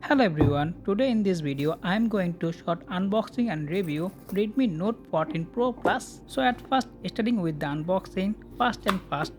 Hello everyone, today in this video I am going to short unboxing and review Redmi Note 14 Pro Plus. So at first starting with the unboxing, first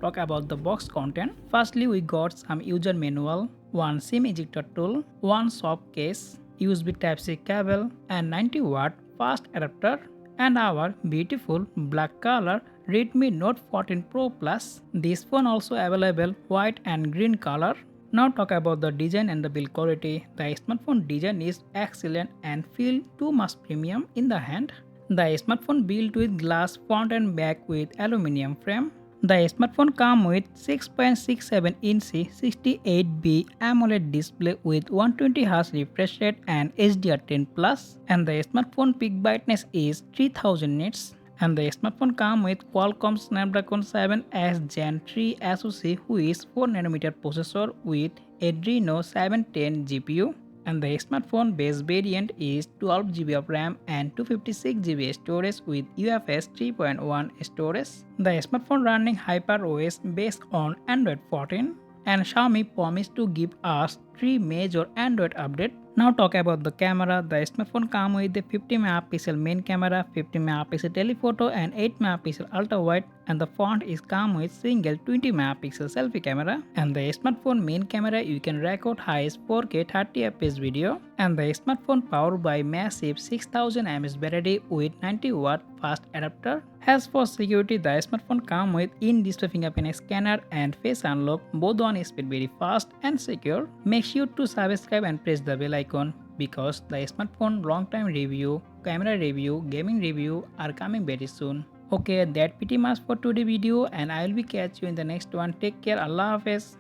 talk about the box content. Firstly we got some user manual, one SIM ejector tool, one soft case, USB Type-C cable and 90-watt fast adapter and our beautiful black color Redmi Note 14 Pro Plus. This phone also available white and green color. Now talk about the design and the build quality. The smartphone design is excellent and feel too much premium in the hand. The smartphone built with glass front and back with aluminum frame. The smartphone comes with 6.67-inch 68B AMOLED display with 120Hz refresh rate and HDR10 Plus, and the smartphone peak brightness is 3000 nits. And the smartphone comes with Qualcomm Snapdragon 7S Gen 3 SoC, who is 4nm processor with Adreno 710 GPU. And the smartphone base variant is 12GB of RAM and 256GB storage with UFS 3.1 storage. The smartphone running HyperOS based on Android 14, and Xiaomi promised to give us 3 major Android updates. Now talk about the camera. The smartphone comes with a 50MP main camera, 50MP telephoto and 8MP ultra wide, and the front is come with single 20MP selfie camera. And the smartphone main camera you can record highest 4K 30fps video. And the smartphone powered by massive 6000 mAh battery with 90-watt fast adapter. As for security, the smartphone comes with in-display fingerprint scanner and face unlock, both on speed very fast and secure. Make sure to subscribe and press the bell icon because the smartphone long time review, camera review, gaming review are coming very soon. Okay, that pretty much for today video and I will be catch you in the next one. Take care. Allah Hafiz.